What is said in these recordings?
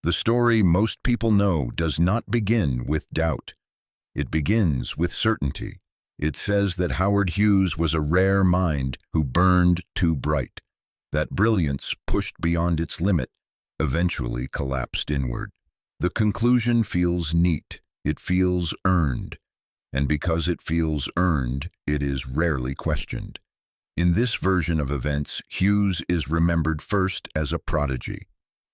The story most people know does not begin with doubt. It begins with certainty. It says that Howard Hughes was a rare mind who burned too bright. That brilliance, pushed beyond its limit, eventually collapsed inward. The conclusion feels neat. It feels earned. And because it feels earned, it is rarely questioned. In this version of events, Hughes is remembered first as a prodigy,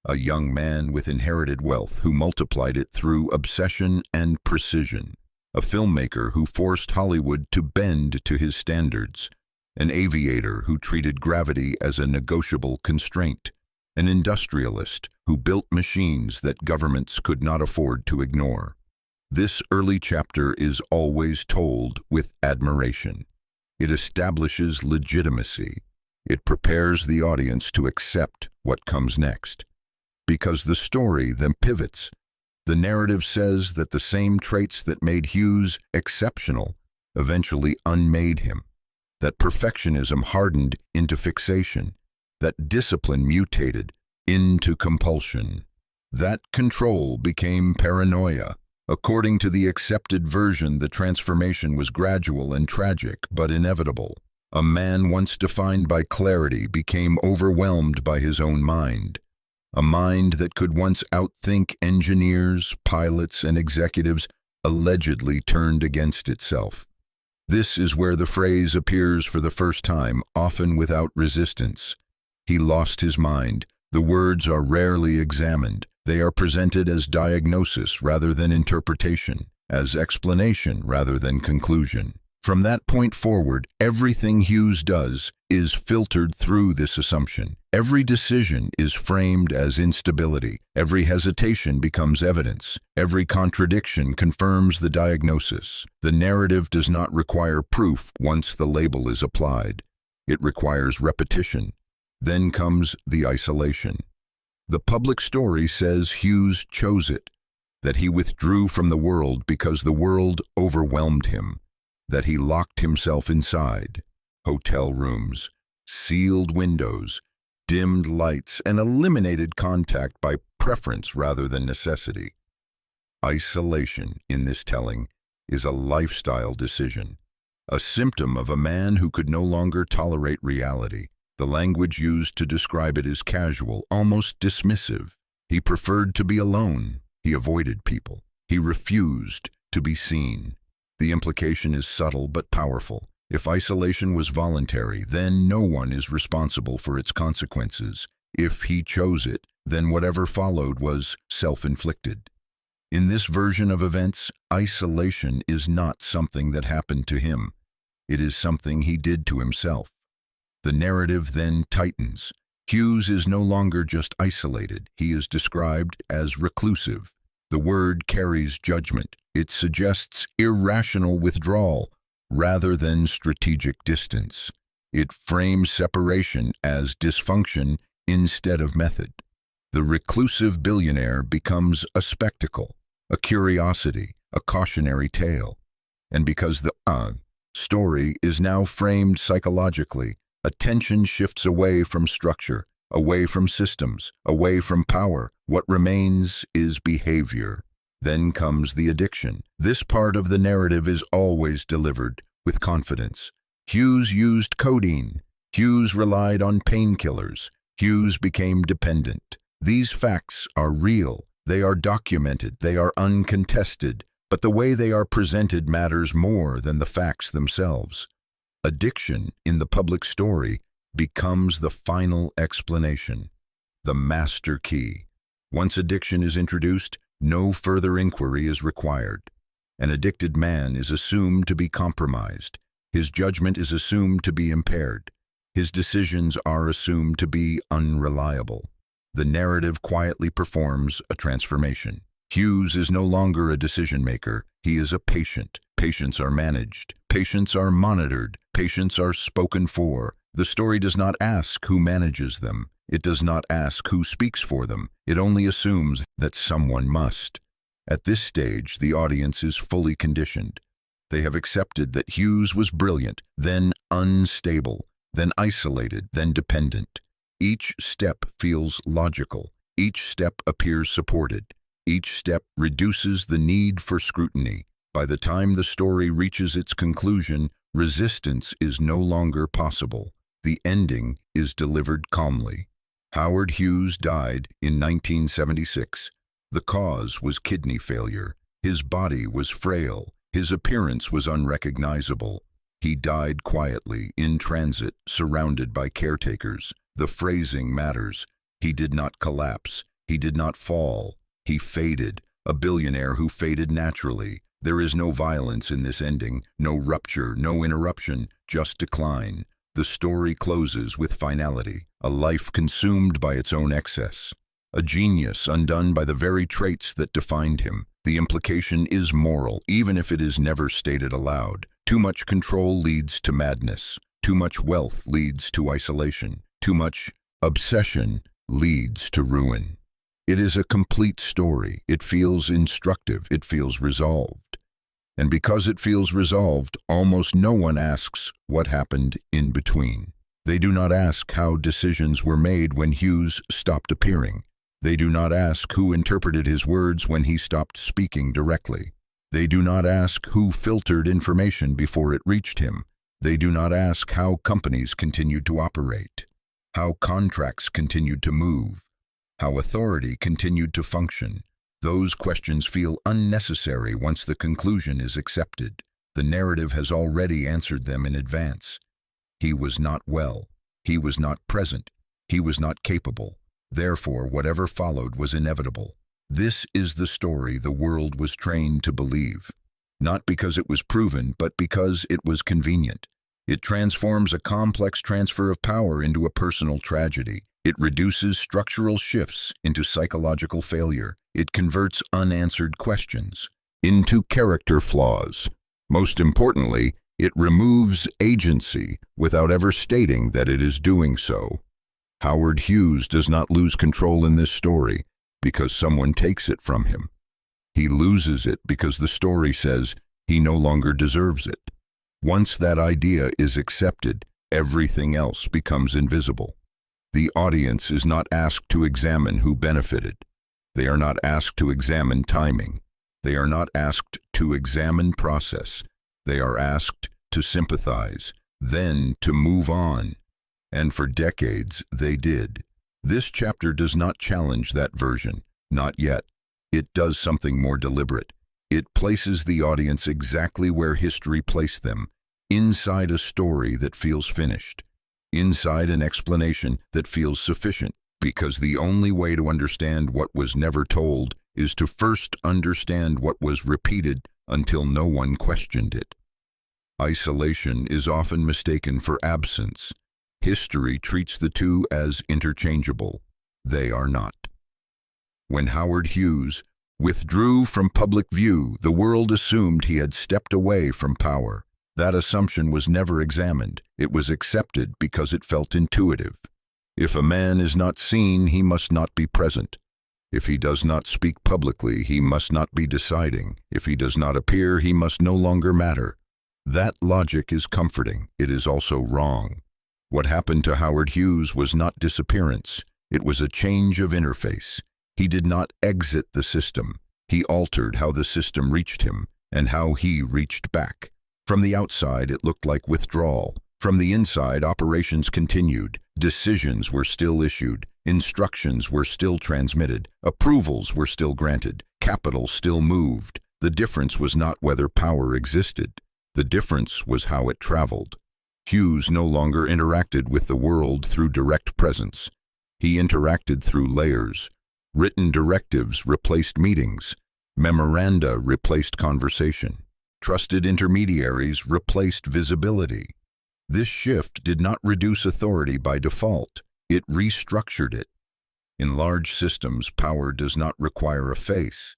a young man with inherited wealth who multiplied it through obsession and precision, a filmmaker who forced Hollywood to bend to his standards, an aviator who treated gravity as a negotiable constraint, an industrialist who built machines that governments could not afford to ignore. This early chapter is always told with admiration. It establishes legitimacy. It prepares the audience to accept what comes next. Because the story then pivots. The narrative says that the same traits that made Hughes exceptional eventually unmade him, that perfectionism hardened into fixation, that discipline mutated into compulsion, that control became paranoia. According to the accepted version, the transformation was gradual and tragic, but inevitable. A man once defined by clarity became overwhelmed by his own mind. A mind that could once outthink engineers, pilots, and executives allegedly turned against itself. This is where the phrase appears for the first time, often without resistance. He lost his mind. The words are rarely examined. They are presented as diagnosis rather than interpretation, as explanation rather than conclusion. From that point forward, everything Hughes does is filtered through this assumption. Every decision is framed as instability. Every hesitation becomes evidence. Every contradiction confirms the diagnosis. The narrative does not require proof once the label is applied. It requires repetition. Then comes the isolation. The public story says Hughes chose it, that he withdrew from the world because the world overwhelmed him, that he locked himself inside. Hotel rooms, sealed windows, dimmed lights, and eliminated contact by preference rather than necessity. Isolation, in this telling, is a lifestyle decision, a symptom of a man who could no longer tolerate reality. The language used to describe it is casual, almost dismissive. He preferred to be alone. He avoided people. He refused to be seen. The implication is subtle but powerful. If isolation was voluntary, then no one is responsible for its consequences. If he chose it, then whatever followed was self-inflicted. In this version of events, isolation is not something that happened to him. It is something he did to himself. The narrative then tightens. Hughes is no longer just isolated. He is described as reclusive. The word carries judgment. It suggests irrational withdrawal rather than strategic distance. It frames separation as dysfunction instead of method. The reclusive billionaire becomes a spectacle, a curiosity, a cautionary tale. And because the story is now framed psychologically, attention shifts away from structure, away from systems, away from power. What remains is behavior. Then comes the addiction. This part of the narrative is always delivered with confidence. Hughes used codeine. Hughes relied on painkillers. Hughes became dependent. These facts are real. They are documented. They are uncontested. But the way they are presented matters more than the facts themselves. Addiction in the public story becomes the final explanation, the master key. Once addiction is introduced, no further inquiry is required. An addicted man is assumed to be compromised. His judgment is assumed to be impaired. His decisions are assumed to be unreliable. The narrative quietly performs a transformation. Hughes is no longer a decision maker. He is a patient. Patients are managed. Patients are monitored. Patients are spoken for. The story does not ask who manages them. It does not ask who speaks for them. It only assumes that someone must. At this stage, the audience is fully conditioned. They have accepted that Hughes was brilliant, then unstable, then isolated, then dependent. Each step feels logical. Each step appears supported. Each step reduces the need for scrutiny. By the time the story reaches its conclusion, resistance is no longer possible. The ending is delivered calmly. Howard Hughes died in 1976. The cause was kidney failure. His body was frail. His appearance was unrecognizable. He died quietly, in transit, surrounded by caretakers. The phrasing matters. He did not collapse. He did not fall. He faded, a billionaire who faded naturally. There is no violence in this ending, no rupture, no interruption, just decline. The story closes with finality, a life consumed by its own excess. A genius undone by the very traits that defined him. The implication is moral, even if it is never stated aloud. Too much control leads to madness. Too much wealth leads to isolation. Too much obsession leads to ruin. It is a complete story. It feels instructive. It feels resolved. And because it feels resolved, almost no one asks what happened in between. They do not ask how decisions were made when Hughes stopped appearing. They do not ask who interpreted his words when he stopped speaking directly. They do not ask who filtered information before it reached him. They do not ask how companies continued to operate, how contracts continued to move, how authority continued to function. Those questions feel unnecessary once the conclusion is accepted. The narrative has already answered them in advance. He was not well. He was not present. He was not capable. Therefore, whatever followed was inevitable. This is the story the world was trained to believe. Not because it was proven, but because it was convenient. It transforms a complex transfer of power into a personal tragedy. It reduces structural shifts into psychological failure. It converts unanswered questions into character flaws. Most importantly, it removes agency without ever stating that it is doing so. Howard Hughes does not lose control in this story because someone takes it from him. He loses it because the story says he no longer deserves it. Once that idea is accepted, everything else becomes invisible. The audience is not asked to examine who benefited. They are not asked to examine timing. They are not asked to examine process. They are asked to sympathize, then to move on. And for decades, they did. This chapter does not challenge that version, not yet. It does something more deliberate. It places the audience exactly where history placed them, inside a story that feels finished, inside an explanation that feels sufficient, because the only way to understand what was never told is to first understand what was repeated until no one questioned it. Isolation is often mistaken for absence. History treats the two as interchangeable. They are not. When Howard Hughes withdrew from public view, the world assumed he had stepped away from power. That assumption was never examined. It was accepted because it felt intuitive. If a man is not seen, he must not be present. If he does not speak publicly, he must not be deciding. If he does not appear, he must no longer matter. That logic is comforting. It is also wrong. What happened to Howard Hughes was not disappearance. It was a change of interface. He did not exit the system. He altered how the system reached him and how he reached back. From the outside, it looked like withdrawal. From the inside, operations continued. Decisions were still issued. Instructions were still transmitted. Approvals were still granted. Capital still moved. The difference was not whether power existed. The difference was how it traveled. Hughes no longer interacted with the world through direct presence. He interacted through layers. Written directives replaced meetings. Memoranda replaced conversation. Trusted intermediaries replaced visibility. This shift did not reduce authority by default. It restructured it. In large systems, power does not require a face.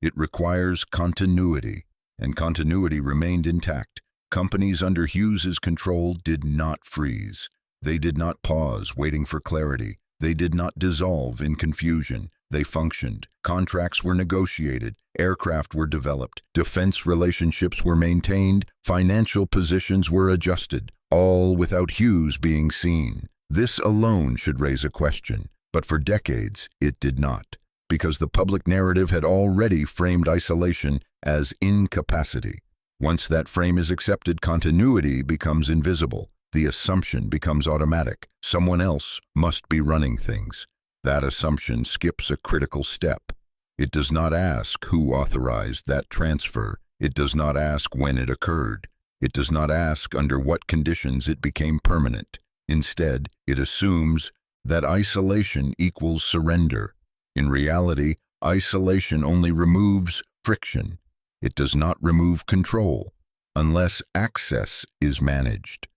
It requires continuity, and continuity remained intact. Companies under Hughes's control did not freeze. They did not pause, waiting for clarity. They did not dissolve in confusion. They functioned. Contracts were negotiated. Aircraft were developed. Defense relationships were maintained. Financial positions were adjusted, all without Hughes being seen. This alone should raise a question. But for decades, it did not, because the public narrative had already framed isolation as incapacity. Once that frame is accepted, continuity becomes invisible. The assumption becomes automatic. Someone else must be running things. That assumption skips a critical step. It does not ask who authorized that transfer. It does not ask when it occurred. It does not ask under what conditions it became permanent. Instead, it assumes that isolation equals surrender. In reality, isolation only removes friction. It does not remove control, unless access is managed.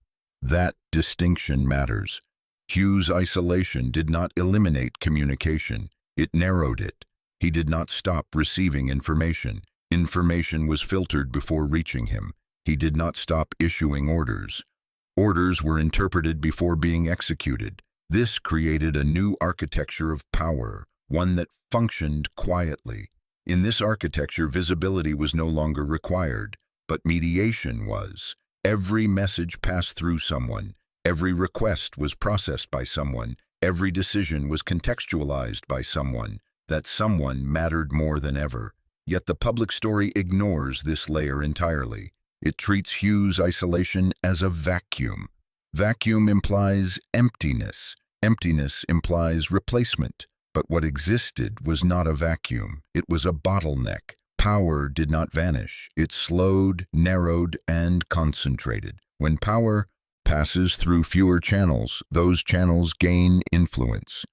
That distinction matters. Hughes' isolation did not eliminate communication. It narrowed it. He did not stop receiving information. Information was filtered before reaching him. He did not stop issuing orders. Orders were interpreted before being executed. This created a new architecture of power, one that functioned quietly. In this architecture, visibility was no longer required, but mediation was. Every message passed through someone. Every request was processed by someone. Every decision was contextualized by someone. That someone mattered more than ever. Yet the public story ignores this layer entirely. It treats Hughes' isolation as a vacuum. Vacuum implies emptiness. Emptiness implies replacement. But what existed was not a vacuum. It was a bottleneck. Power did not vanish. It slowed, narrowed, and concentrated. When power passes through fewer channels, those channels gain influence.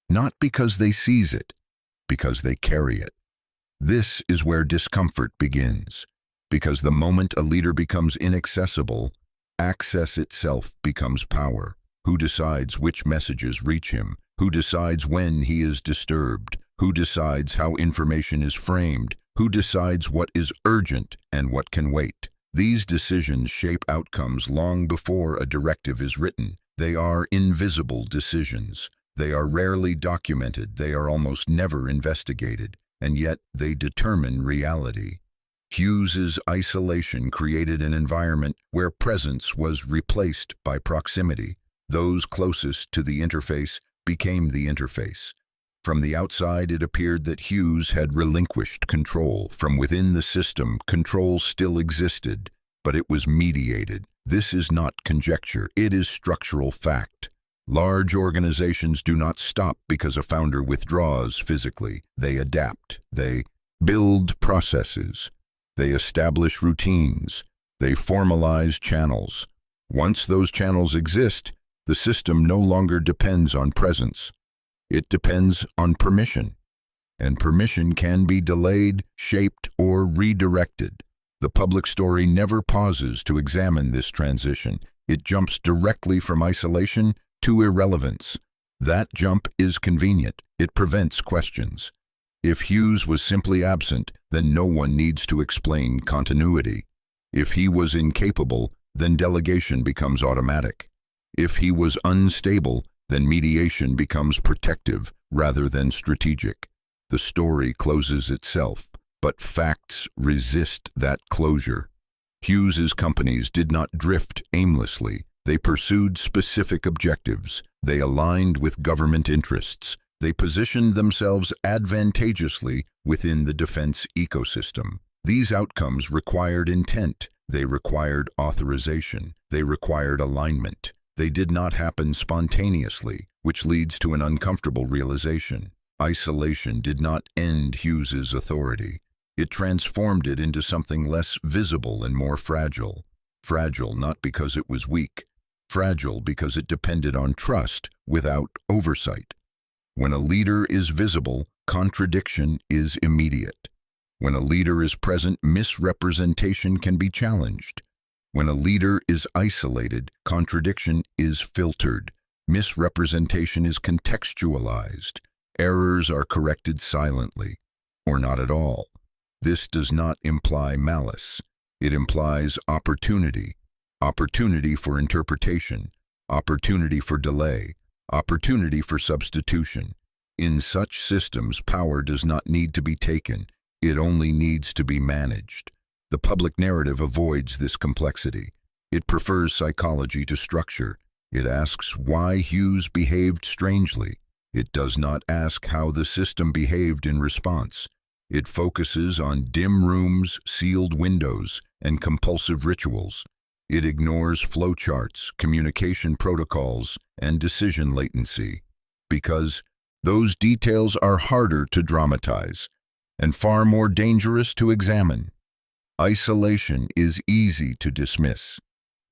Not because they seize it, because they carry it. This is where discomfort begins. Because the moment a leader becomes inaccessible, access itself becomes power. Who decides which messages reach him? Who decides when he is disturbed? Who decides how information is framed? Who decides what is urgent and what can wait? These decisions shape outcomes long before a directive is written. They are invisible decisions. They are rarely documented. They are almost never investigated. And yet they determine reality. Hughes's isolation created an environment where presence was replaced by proximity. Those closest to the interface became the interface. From the outside, it appeared that Hughes had relinquished control. From within the system, control still existed, but it was mediated. This is not conjecture. It is structural fact. Large organizations do not stop because a founder withdraws physically. They adapt. They build processes. They establish routines. They formalize channels. Once those channels exist, the system no longer depends on presence. It depends on permission. And permission can be delayed, shaped, or redirected. The public story never pauses to examine this transition. It jumps directly from isolation to irrelevance. That jump is convenient. It prevents questions. If Hughes was simply absent, then no one needs to explain continuity. If he was incapable, then delegation becomes automatic. If he was unstable, then mediation becomes protective rather than strategic. The story closes itself, but facts resist that closure. Hughes's companies did not drift aimlessly. They pursued specific objectives. They aligned with government interests. They positioned themselves advantageously within the defense ecosystem. These outcomes required intent. They required authorization. They required alignment. They did not happen spontaneously, which leads to an uncomfortable realization. Isolation did not end Hughes's authority. It transformed it into something less visible and more fragile. Fragile not because it was weak. Fragile because it depended on trust without oversight. When a leader is visible, contradiction is immediate. When a leader is present, misrepresentation can be challenged. When a leader is isolated, contradiction is filtered. Misrepresentation is contextualized. Errors are corrected silently, or not at all. This does not imply malice. It implies opportunity. Opportunity for interpretation. Opportunity for delay. Opportunity for substitution. In such systems, power does not need to be taken. It only needs to be managed. The public narrative avoids this complexity. It prefers psychology to structure. It asks why Hughes behaved strangely. It does not ask how the system behaved in response. It focuses on dim rooms, sealed windows, and compulsive rituals. It ignores flowcharts, communication protocols, and decision latency, because those details are harder to dramatize and far more dangerous to examine. Isolation is easy to dismiss.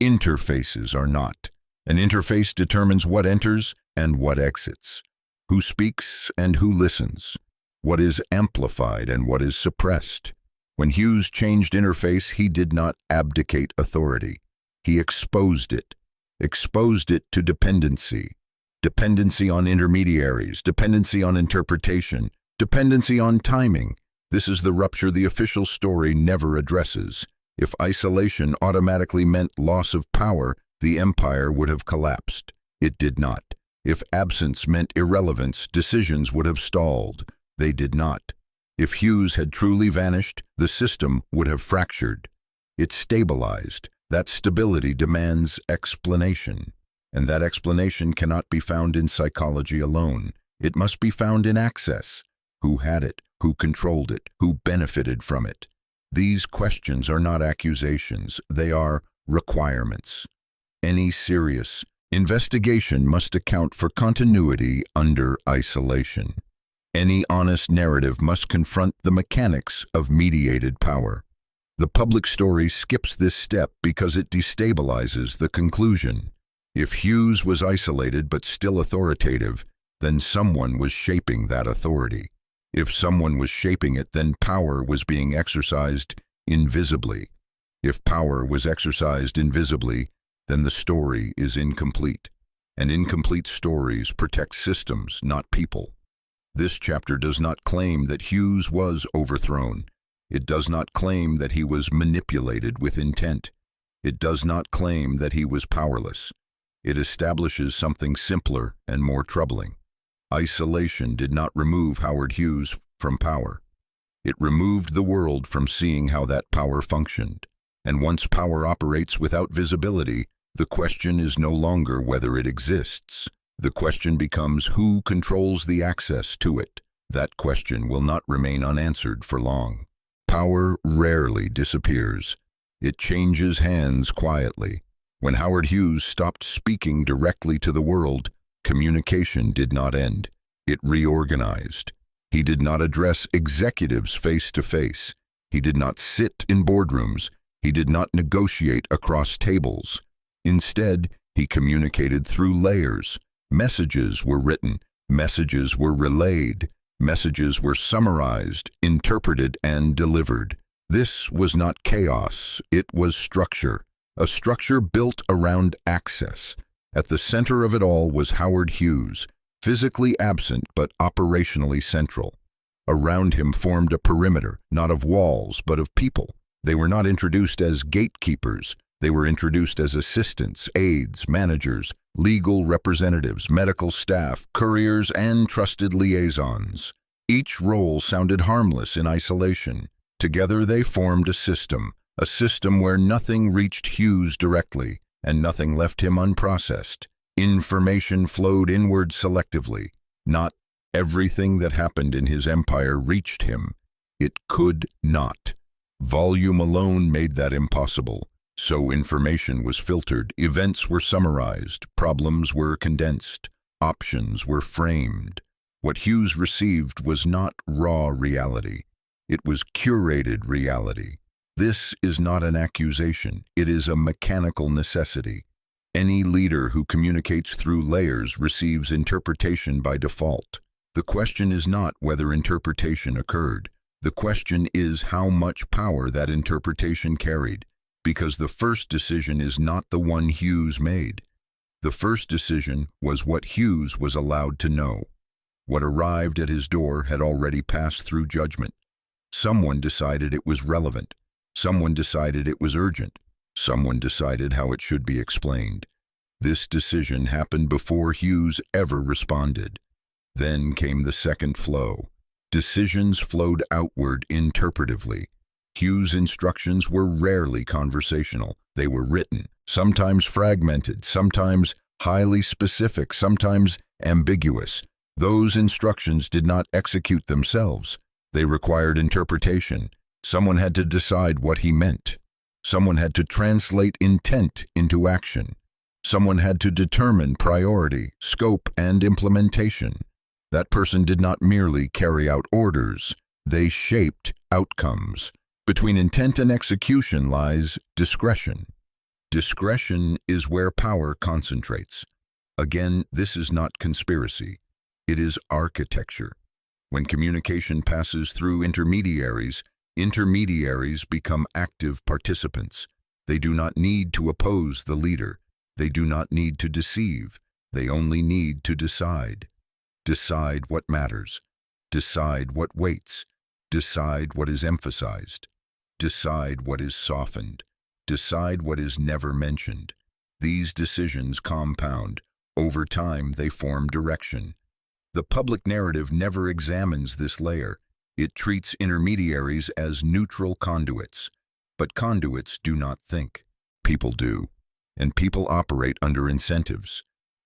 Interfaces are not. An interface determines what enters and what exits, who speaks and who listens, what is amplified and what is suppressed. When Hughes changed interface, he did not abdicate authority. He exposed it to dependency. Dependency on intermediaries, dependency on interpretation, dependency on timing. This is the rupture the official story never addresses. If isolation automatically meant loss of power, the empire would have collapsed. It did not. If absence meant irrelevance, decisions would have stalled. They did not. If Hughes had truly vanished, the system would have fractured. It stabilized. That stability demands explanation. And that explanation cannot be found in psychology alone. It must be found in access. Who had it? Who controlled it? Who benefited from it? These questions are not accusations. They are requirements. Any serious investigation must account for continuity under isolation. Any honest narrative must confront the mechanics of mediated power. The public story skips this step because it destabilizes the conclusion. If Hughes was isolated but still authoritative, then someone was shaping that authority. If someone was shaping it, then power was being exercised invisibly. If power was exercised invisibly, then the story is incomplete. And incomplete stories protect systems, not people. This chapter does not claim that Hughes was overthrown. It does not claim that he was manipulated with intent. It does not claim that he was powerless. It establishes something simpler and more troubling. Isolation did not remove Howard Hughes from power. It removed the world from seeing how that power functioned. And once power operates without visibility, the question is no longer whether it exists. The question becomes who controls the access to it. That question will not remain unanswered for long. Power rarely disappears. It changes hands quietly. When Howard Hughes stopped speaking directly to the world, communication did not end. It reorganized. He did not address executives face to face. He did not sit in boardrooms. He did not negotiate across tables. Instead, he communicated through layers. Messages were written. Messages were relayed. Messages were summarized, interpreted, and delivered. This was not chaos. It was structure. A structure built around access. At the center of it all was Howard Hughes, physically absent but operationally central. Around him formed a perimeter, not of walls, but of people. They were not introduced as gatekeepers. They were introduced as assistants, aides, managers, legal representatives, medical staff, couriers, and trusted liaisons. Each role sounded harmless in isolation. Together they formed a system where nothing reached Hughes directly, and nothing left him unprocessed. Information flowed inward selectively. Not everything that happened in his empire reached him. It could not. Volume alone made that impossible. So information was filtered, events were summarized, problems were condensed, options were framed. What Hughes received was not raw reality. It was curated reality. This is not an accusation. It is a mechanical necessity. Any leader who communicates through layers receives interpretation by default. The question is not whether interpretation occurred. The question is how much power that interpretation carried. Because the first decision is not the one Hughes made. The first decision was what Hughes was allowed to know. What arrived at his door had already passed through judgment. Someone decided it was relevant. Someone decided it was urgent. Someone decided how it should be explained. This decision happened before Hughes ever responded. Then came the second flow. Decisions flowed outward interpretively. Hughes' instructions were rarely conversational. They were written, sometimes fragmented, sometimes highly specific, sometimes ambiguous. Those instructions did not execute themselves. They required interpretation. Someone had to decide what he meant. Someone had to translate intent into action. Someone had to determine priority, scope, and implementation. That person did not merely carry out orders. They shaped outcomes. Between intent and execution lies discretion. Discretion is where power concentrates. Again, this is not conspiracy. It is architecture. When communication passes through intermediaries, intermediaries become active participants. They do not need to oppose the leader. They do not need to deceive. They only need to decide. Decide what matters. Decide what weights. Decide what is emphasized. Decide what is softened. Decide what is never mentioned. These decisions compound. Over time, they form direction. The public narrative never examines this layer. It treats intermediaries as neutral conduits. But conduits do not think. People do. And people operate under incentives.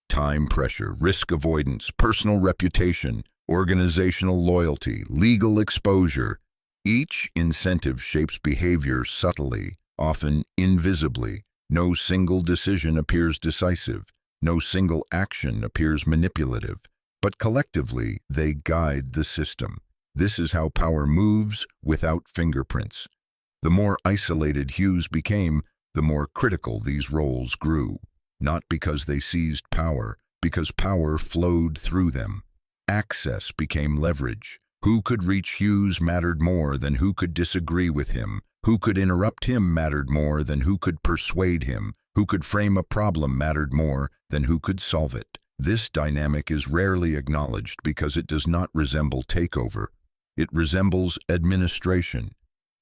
Time pressure, risk avoidance, personal reputation, organizational loyalty, legal exposure. Each incentive shapes behavior subtly, often invisibly. No single decision appears decisive. No single action appears manipulative. But collectively, they guide the system. This is how power moves without fingerprints. The more isolated Hughes became, the more critical these roles grew. Not because they seized power, because power flowed through them. Access became leverage. Who could reach Hughes mattered more than who could disagree with him. Who could interrupt him mattered more than who could persuade him. Who could frame a problem mattered more than who could solve it. This dynamic is rarely acknowledged because it does not resemble takeover. It resembles administration.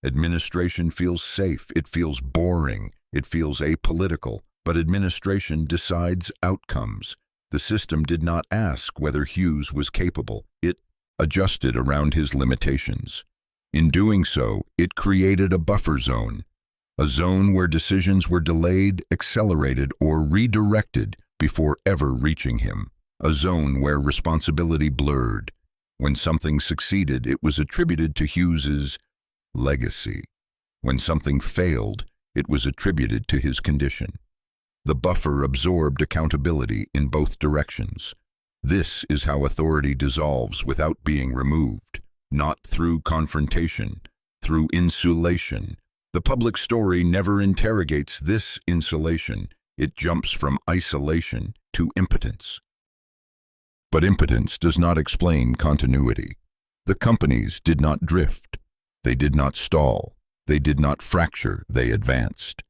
Administration feels safe. It feels boring. It feels apolitical. But administration decides outcomes. The system did not ask whether Hughes was capable. It adjusted around his limitations. In doing so, it created a buffer zone, a zone where decisions were delayed, accelerated, or redirected before ever reaching him, a zone where responsibility blurred. When something succeeded, it was attributed to Hughes's legacy. When something failed, it was attributed to his condition. The buffer absorbed accountability in both directions. This is how authority dissolves without being removed, not through confrontation, through insulation. The public story never interrogates this insulation. It jumps from isolation to impotence. But impotence does not explain continuity. The companies did not drift. They did not stall. They did not fracture. They advanced.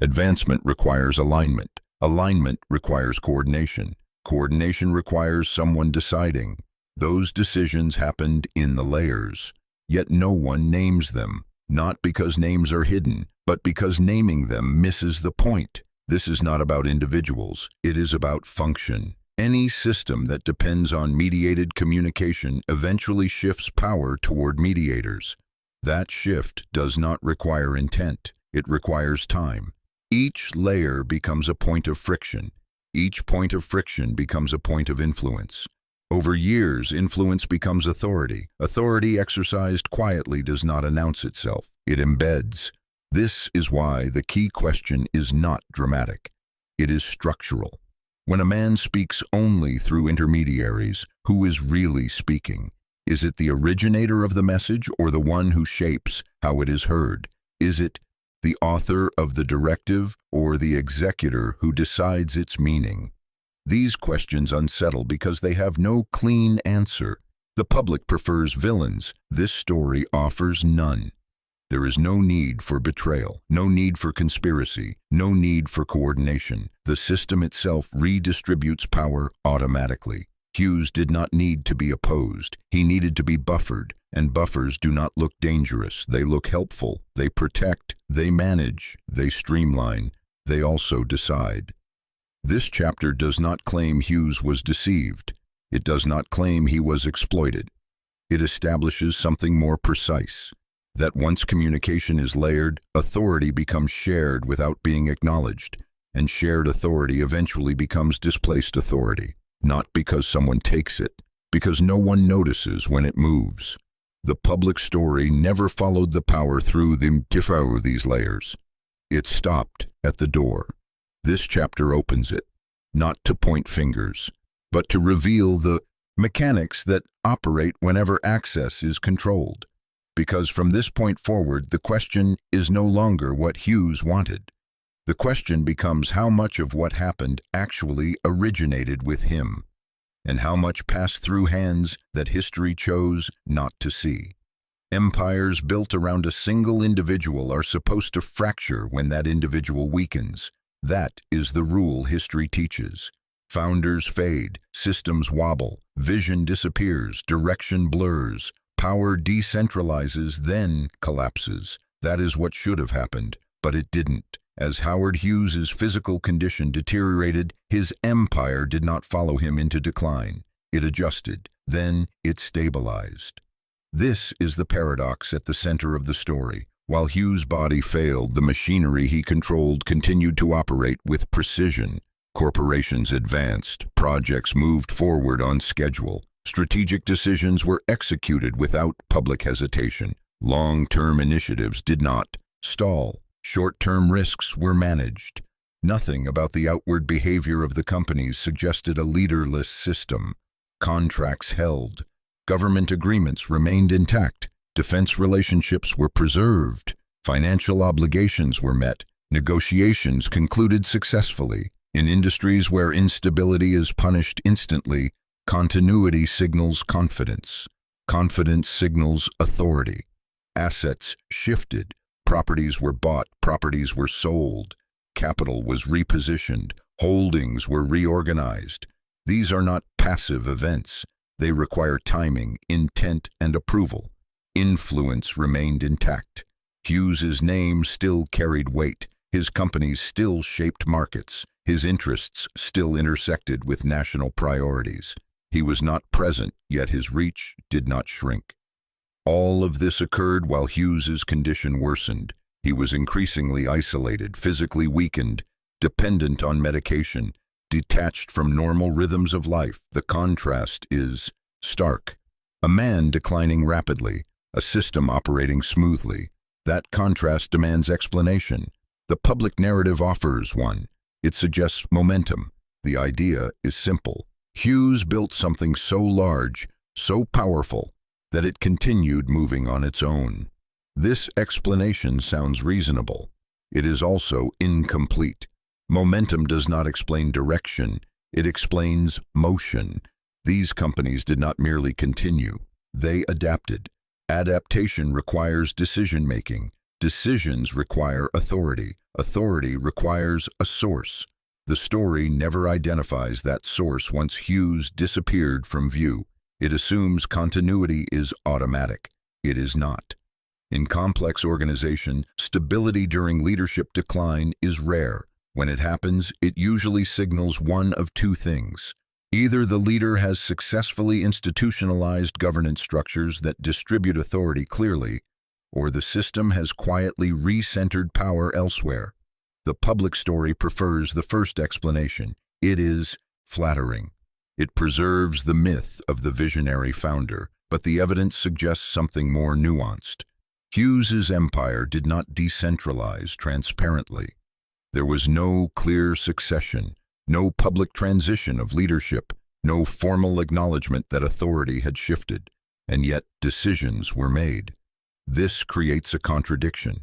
Advancement requires alignment. Alignment requires coordination. Coordination requires someone deciding. Those decisions happened in the layers, yet no one names them, not because names are hidden, but because naming them misses the point. This is not about individuals. It is about function. Any system that depends on mediated communication eventually shifts power toward mediators. That shift does not require intent. It requires time. Each layer becomes a point of friction. Each point of friction becomes a point of influence. Over years, influence becomes authority. Authority exercised quietly does not announce itself. It embeds. This is why the key question is not dramatic. It is structural. When a man speaks only through intermediaries, who is really speaking? Is it the originator of the message or the one who shapes how it is heard? Is it the author of the directive or the executor who decides its meaning? These questions unsettle because they have no clean answer. The public prefers villains. This story offers none. There is no need for betrayal, no need for conspiracy, no need for coordination. The system itself redistributes power automatically. Hughes did not need to be opposed. He needed to be buffered, and buffers do not look dangerous. They look helpful. They protect, they manage, they streamline, they also decide. This chapter does not claim Hughes was deceived. It does not claim he was exploited. It establishes something more precise, that once communication is layered, authority becomes shared without being acknowledged, and shared authority eventually becomes displaced authority, not because someone takes it, because no one notices when it moves. The public story never followed the power through these layers. It stopped at the door. This chapter opens it, not to point fingers, but to reveal the mechanics that operate whenever access is controlled. Because from this point forward, the question is no longer what Hughes wanted. The question becomes how much of what happened actually originated with him, and how much passed through hands that history chose not to see. Empires built around a single individual are supposed to fracture when that individual weakens. That is the rule history teaches. Founders fade, systems wobble, vision disappears, direction blurs, power decentralizes, then collapses. That is what should have happened, but it didn't. As Howard Hughes's physical condition deteriorated, his empire did not follow him into decline. It adjusted, then it stabilized. This is the paradox at the center of the story. While Hughes' body failed, the machinery he controlled continued to operate with precision. Corporations advanced, projects moved forward on schedule, strategic decisions were executed without public hesitation. Long-term initiatives did not stall. Short-term risks were managed. Nothing about the outward behavior of the companies suggested a leaderless system. Contracts held. Government agreements remained intact. Defense relationships were preserved. Financial obligations were met. Negotiations concluded successfully. In industries where instability is punished instantly, continuity signals confidence. Confidence signals authority. Assets shifted. Properties were bought, properties were sold. Capital was repositioned. Holdings were reorganized. These are not passive events. They require timing, intent, and approval. Influence remained intact. Hughes's name still carried weight. His companies still shaped markets. His interests still intersected with national priorities. He was not present, yet his reach did not shrink. All of this occurred while Hughes's condition worsened. He was increasingly isolated, physically weakened, dependent on medication, detached from normal rhythms of life. The contrast is stark. A man declining rapidly, a system operating smoothly. That contrast demands explanation. The public narrative offers one. It suggests momentum. The idea is simple. Hughes built something so large, so powerful, that it continued moving on its own. This explanation sounds reasonable. It is also incomplete. Momentum does not explain direction. It explains motion. These companies did not merely continue. They adapted. Adaptation requires decision-making. Decisions require authority. Authority requires a source. The story never identifies that source once Hughes disappeared from view. It assumes continuity is automatic. It is not. In complex organization, stability during leadership decline is rare. When it happens, it usually signals one of two things. Either the leader has successfully institutionalized governance structures that distribute authority clearly, or the system has quietly recentered power elsewhere. The public story prefers the first explanation. It is flattering. It preserves the myth of the visionary founder, but the evidence suggests something more nuanced. Hughes's empire did not decentralize transparently. There was no clear succession, no public transition of leadership, no formal acknowledgement that authority had shifted, and yet decisions were made. This creates a contradiction.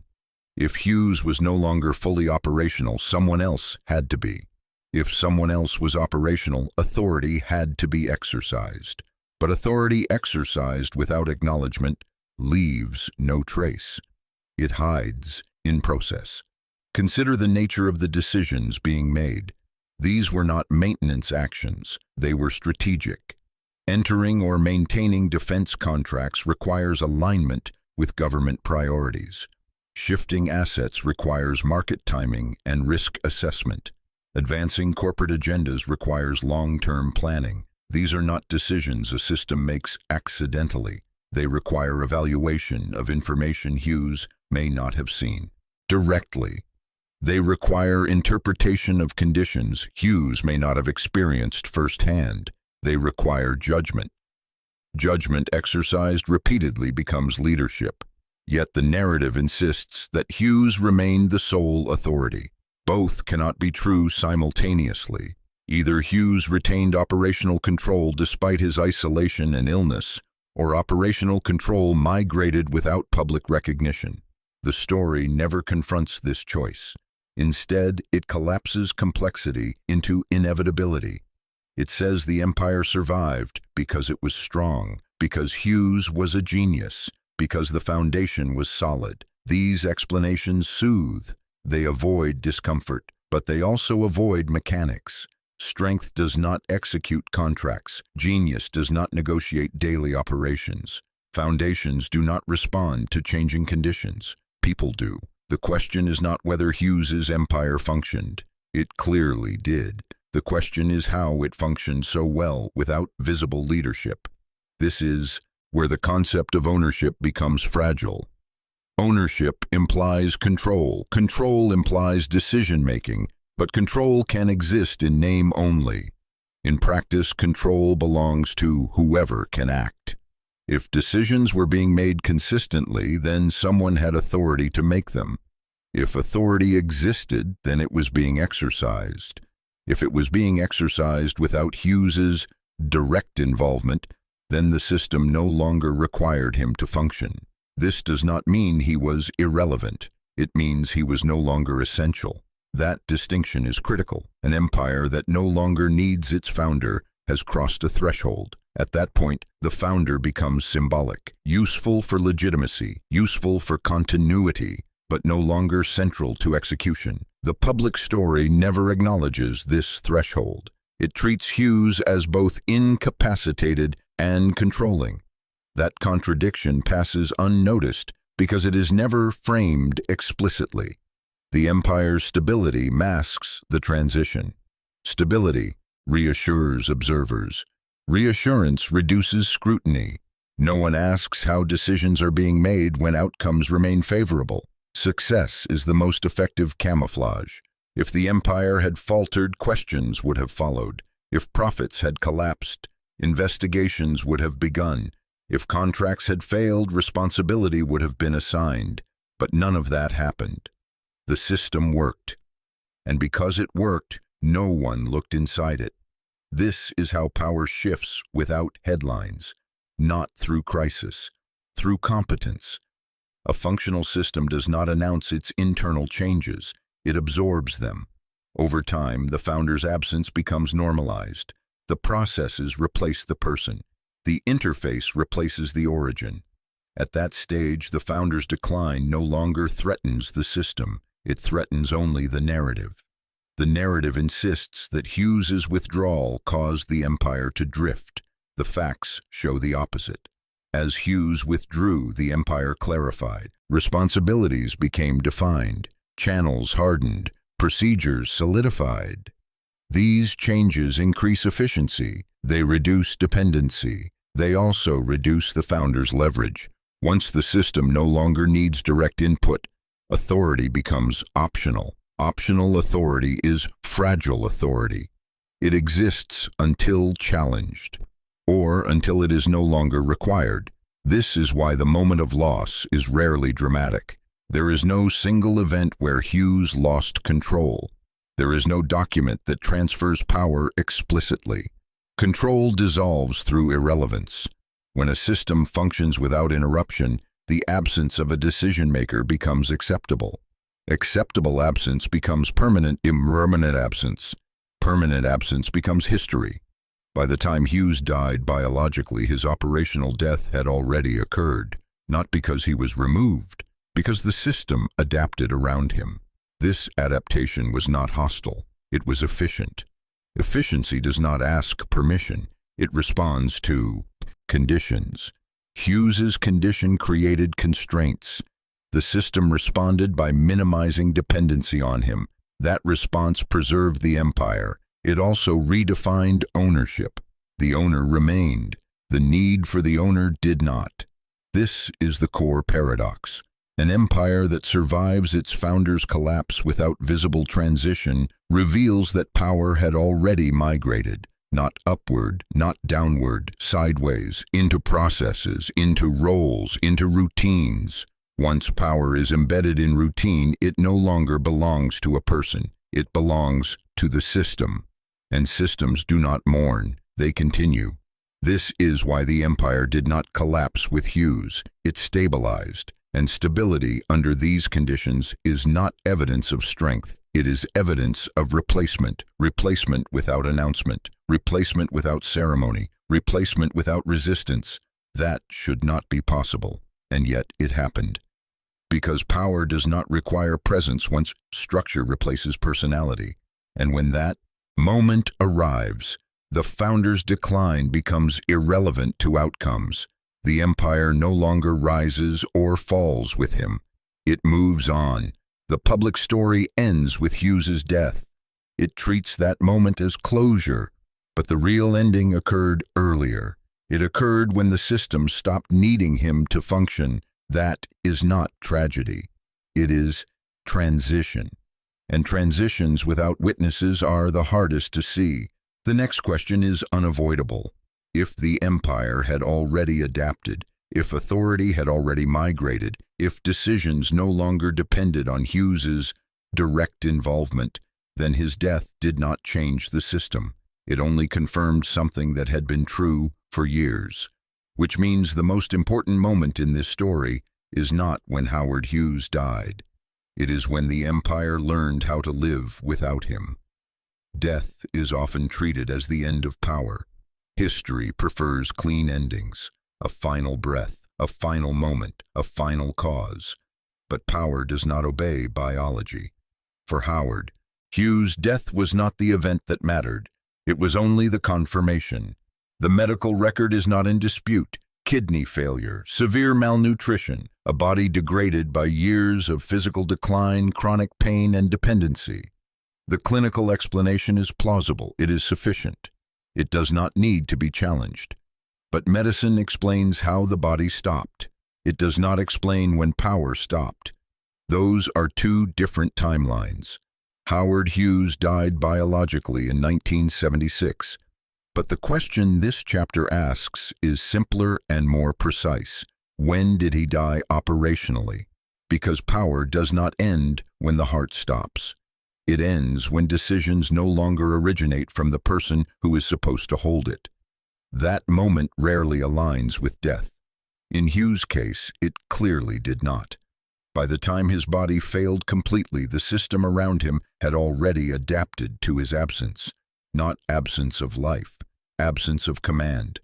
If Hughes was no longer fully operational, someone else had to be. If someone else was operational, authority had to be exercised. But authority exercised without acknowledgement leaves no trace. It hides in process. Consider the nature of the decisions being made. These were not maintenance actions, they were strategic. Entering or maintaining defense contracts requires alignment with government priorities. Shifting assets requires market timing and risk assessment. Advancing corporate agendas requires long-term planning. These are not decisions a system makes accidentally. They require evaluation of information Hughes may not have seen directly. They require interpretation of conditions Hughes may not have experienced firsthand. They require judgment. Judgment exercised repeatedly becomes leadership. Yet the narrative insists that Hughes remained the sole authority. Both cannot be true simultaneously. Either Hughes retained operational control despite his isolation and illness, or operational control migrated without public recognition. The story never confronts this choice. Instead, it collapses complexity into inevitability. It says the empire survived because it was strong, because Hughes was a genius, because the foundation was solid. These explanations soothe. They avoid discomfort, but they also avoid mechanics. Strength does not execute contracts. Genius does not negotiate daily operations. Foundations do not respond to changing conditions. People do. The question is not whether Hughes's empire functioned. It clearly did. The question is how it functioned so well without visible leadership. This is where the concept of ownership becomes fragile. Ownership implies control. Control implies decision-making, but control can exist in name only. In practice, control belongs to whoever can act. If decisions were being made consistently, then someone had authority to make them. If authority existed, then it was being exercised. If it was being exercised without Hughes's direct involvement, then the system no longer required him to function. This does not mean he was irrelevant. It means he was no longer essential. That distinction is critical. An empire that no longer needs its founder has crossed a threshold. At that point, the founder becomes symbolic, useful for legitimacy, useful for continuity, but no longer central to execution. The public story never acknowledges this threshold. It treats Hughes as both incapacitated and controlling. That contradiction passes unnoticed because it is never framed explicitly. The empire's stability masks the transition. Stability reassures observers. Reassurance reduces scrutiny. No one asks how decisions are being made when outcomes remain favorable. Success is the most effective camouflage. If the empire had faltered, questions would have followed. If profits had collapsed, investigations would have begun. If contracts had failed, responsibility would have been assigned. But none of that happened. The system worked. And because it worked, no one looked inside it. This is how power shifts without headlines, not through crisis, through competence. A functional system does not announce its internal changes, it absorbs them. Over time, the founder's absence becomes normalized. The processes replace the person. The interface replaces the origin. At that stage, the founder's decline no longer threatens the system. It threatens only the narrative. The narrative insists that Hughes's withdrawal caused the empire to drift. The facts show the opposite. As Hughes withdrew, the empire clarified. Responsibilities became defined. Channels hardened. Procedures solidified. These changes increase efficiency. They reduce dependency. They also reduce the founder's leverage. Once the system no longer needs direct input, authority becomes optional. Optional authority is fragile authority. It exists until challenged, or until it is no longer required. This is why the moment of loss is rarely dramatic. There is no single event where Hughes lost control. There is no document that transfers power explicitly. Control dissolves through irrelevance. When a system functions without interruption, the absence of a decision-maker becomes acceptable. Acceptable absence becomes permanent. Impermanent absence. Permanent absence becomes history. By the time Hughes died biologically, his operational death had already occurred, not because he was removed, because the system adapted around him. This adaptation was not hostile, it was efficient. Efficiency does not ask permission, it responds to conditions. Hughes's condition created constraints. The system responded by minimizing dependency on him. That response preserved the empire. It also redefined ownership. The owner remained. The need for the owner did not. This is the core paradox. An empire that survives its founder's collapse without visible transition reveals that power had already migrated. not upward, not downward, sideways, into processes, into roles, into routines. Once power is embedded in routine, it no longer belongs to a person. It belongs to the system. And systems do not mourn, they continue. This is why the empire did not collapse with Hughes. It stabilized. And stability under these conditions is not evidence of strength. It is evidence of replacement. Replacement without announcement. Replacement without ceremony. Replacement without resistance. That should not be possible. And yet it happened. Because power does not require presence once structure replaces personality. And when that moment arrives, the founder's decline becomes irrelevant to outcomes. The empire no longer rises or falls with him. It moves on. The public story ends with Hughes's death. It treats that moment as closure, but the real ending occurred earlier. It occurred when the system stopped needing him to function. That is not tragedy. It is transition. And transitions without witnesses are the hardest to see. The next question is unavoidable. If the empire had already adapted, if authority had already migrated, if decisions no longer depended on Hughes's direct involvement, then his death did not change the system. It only confirmed something that had been true for years. Which means the most important moment in this story is not when Howard Hughes died. It is when the empire learned how to live without him. Death is often treated as the end of power. History prefers clean endings, a final breath, a final moment, a final cause. But power does not obey biology. For Howard, Hughes' death was not the event that mattered. It was only the confirmation. The medical record is not in dispute. Kidney failure, severe malnutrition, a body degraded by years of physical decline, chronic pain, and dependency. The clinical explanation is plausible. It is sufficient. It does not need to be challenged. But medicine explains how the body stopped. It does not explain when power stopped. Those are two different timelines. Howard Hughes died biologically in 1976. But the question this chapter asks is simpler and more precise. When did he die operationally? Because power does not end when the heart stops. It ends when decisions no longer originate from the person who is supposed to hold it. That moment rarely aligns with death. In Hughes' case, it clearly did not. By the time his body failed completely, the system around him had already adapted to his absence. Not absence of life, absence of command.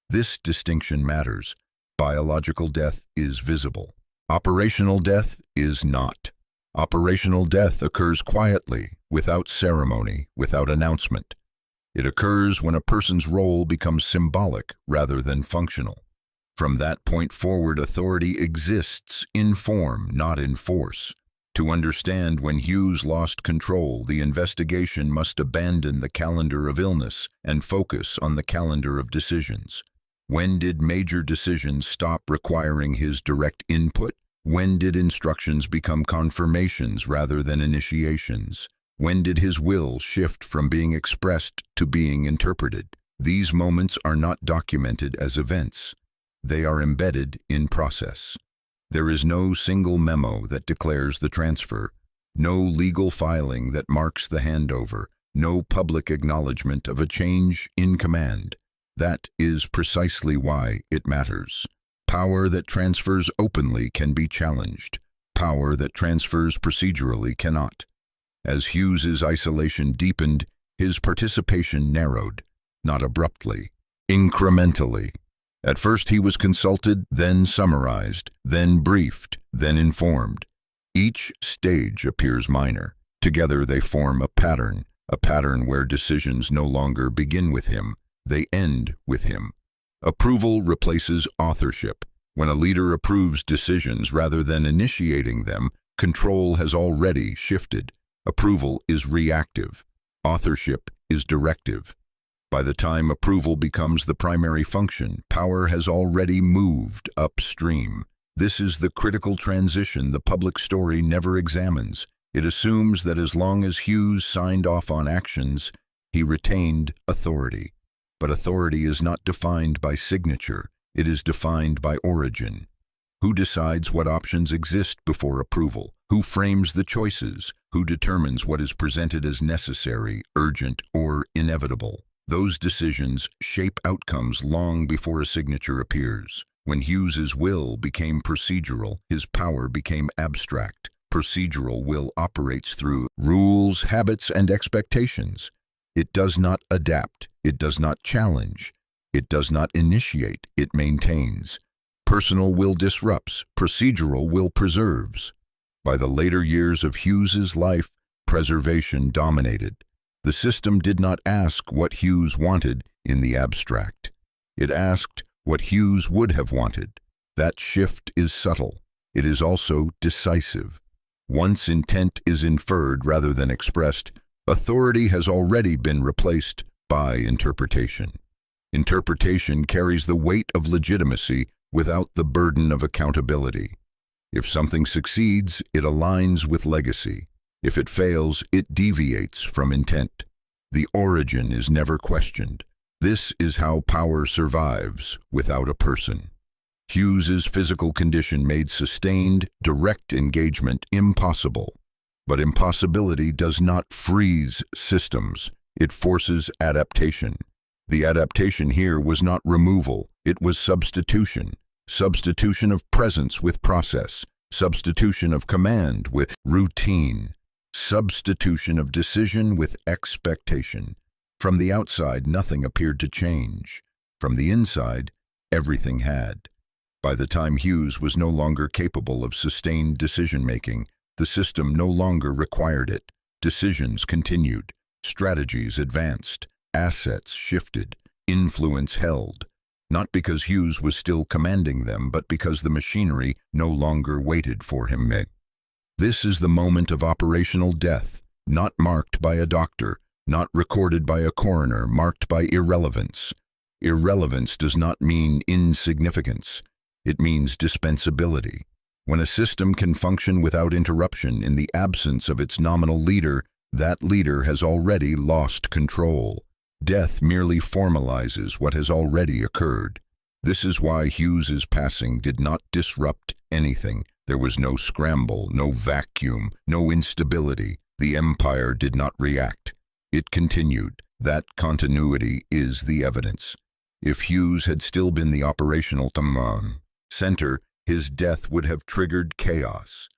This distinction matters. Biological death is visible. Operational death is not. Operational death occurs quietly, without ceremony, without announcement. It occurs when a person's role becomes symbolic rather than functional. From that point forward, authority exists in form, not in force. To understand when Hughes lost control, the investigation must abandon the calendar of illness and focus on the calendar of decisions. When did major decisions stop requiring his direct input? When did instructions become confirmations rather than initiations? When did his will shift from being expressed to being interpreted? These moments are not documented as events. They are embedded in process. There is no single memo that declares the transfer, no legal filing that marks the handover, no public acknowledgement of a change in command. That is precisely why it matters. Power that transfers openly can be challenged. Power that transfers procedurally cannot. As Hughes's isolation deepened, his participation narrowed, not abruptly, incrementally. At first he was consulted, then summarized, then briefed, then informed. Each stage appears minor. Together they form a pattern where decisions no longer begin with him, they end with him. Approval replaces authorship. When a leader approves decisions rather than initiating them, control has already shifted. Approval is reactive. Authorship is directive. By the time approval becomes the primary function, power has already moved upstream. This is the critical transition the public story never examines. It assumes that as long as Hughes signed off on actions, he retained authority. But authority is not defined by signature, it is defined by origin. Who decides what options exist before approval? Who frames the choices? Who determines what is presented as necessary, urgent, or inevitable? Those decisions shape outcomes long before a signature appears. When Hughes's will became procedural, his power became abstract. Procedural will operates through rules, habits, and expectations. It does not adapt. It does not challenge. It does not initiate. It maintains. Personal will disrupts. Procedural will preserves. By the later years of Hughes's life, preservation dominated. The system did not ask what Hughes wanted in the abstract. It asked what Hughes would have wanted. That shift is subtle. It is also decisive. Once intent is inferred rather than expressed, authority has already been replaced by interpretation. Interpretation carries the weight of legitimacy without the burden of accountability. If something succeeds, it aligns with legacy. If it fails, it deviates from intent. The origin is never questioned. This is how power survives without a person. Hughes's physical condition made sustained, direct engagement impossible. But impossibility does not freeze systems. It forces adaptation. The adaptation here was not removal, it was substitution. Substitution of presence with process. Substitution of command with routine. Substitution of decision with expectation. From the outside, nothing appeared to change. From the inside, everything had. By the time Hughes was no longer capable of sustained decision-making, the system no longer required it. Decisions continued. Strategies advanced. Assets shifted. Influence held. Not because Hughes was still commanding them, but because the machinery no longer waited for him. This is the moment of operational death, not marked by a doctor, not recorded by a coroner, marked by irrelevance. Irrelevance does not mean insignificance. It means dispensability. When a system can function without interruption in the absence of its nominal leader, that leader has already lost control. Death merely formalizes what has already occurred. This is why Hughes's passing did not disrupt anything. There was no scramble, no vacuum, no instability. The empire did not react. It continued. That continuity is the evidence. If Hughes had still been the operational center, his death would have triggered chaos.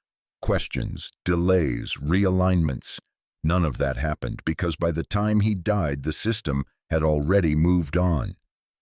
Questions, delays, realignments. None of that happened because by the time he died, the system had already moved on.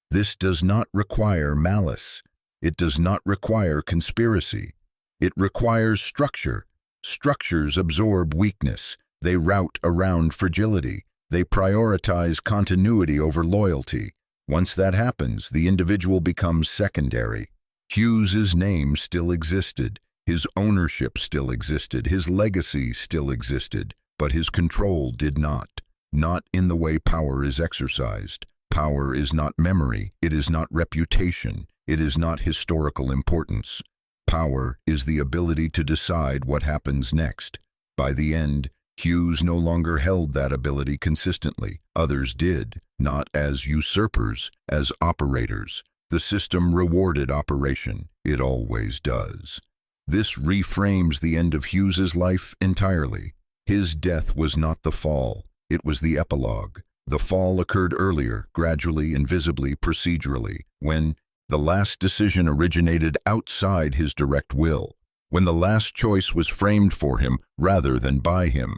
This does not require malice. It does not require conspiracy. It requires structure. Structures absorb weakness. They route around fragility. They prioritize continuity over loyalty. Once that happens, the individual becomes secondary. Hughes's name still existed. His ownership still existed. His legacy still existed. But his control did not. Not in the way power is exercised. Power is not memory. It is not reputation. It is not historical importance. Power is the ability to decide what happens next. By the end, Hughes no longer held that ability consistently. Others did, not as usurpers, as operators. The system rewarded operation. It always does. This reframes the end of Hughes's life entirely. His death was not the fall. It was the epilogue. The fall occurred earlier, gradually, invisibly, procedurally, when the last decision originated outside his direct will, when the last choice was framed for him rather than by him,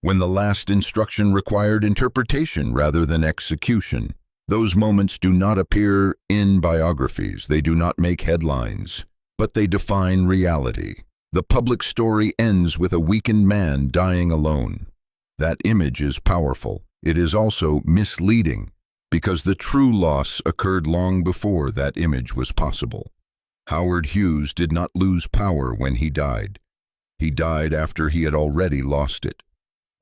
when the last instruction required interpretation rather than execution. Those moments do not appear in biographies. They do not make headlines, but they define reality. The public story ends with a weakened man dying alone. That image is powerful. It is also misleading, because the true loss occurred long before that image was possible. Howard Hughes did not lose power when he died. He died after he had already lost it.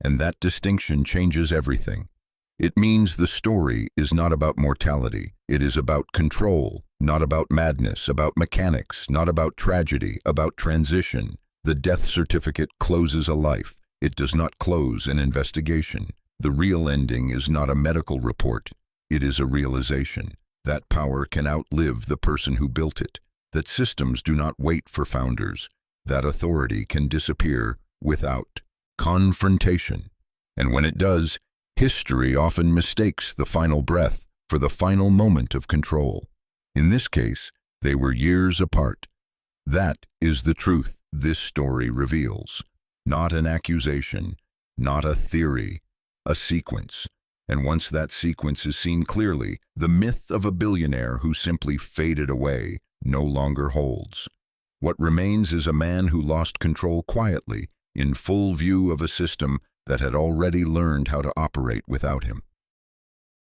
And that distinction changes everything. It means the story is not about mortality. It is about control, not about madness, about mechanics, not about tragedy, about transition. The death certificate closes a life. It does not close an investigation. The real ending is not a medical report. It is a realization that power can outlive the person who built it, that systems do not wait for founders, that authority can disappear without confrontation. And when it does, history often mistakes the final breath for the final moment of control. In this case, they were years apart. That is the truth this story reveals. Not an accusation, not a theory, a sequence. And once that sequence is seen clearly, the myth of a billionaire who simply faded away no longer holds. What remains is a man who lost control quietly, in full view of a system that had already learned how to operate without him.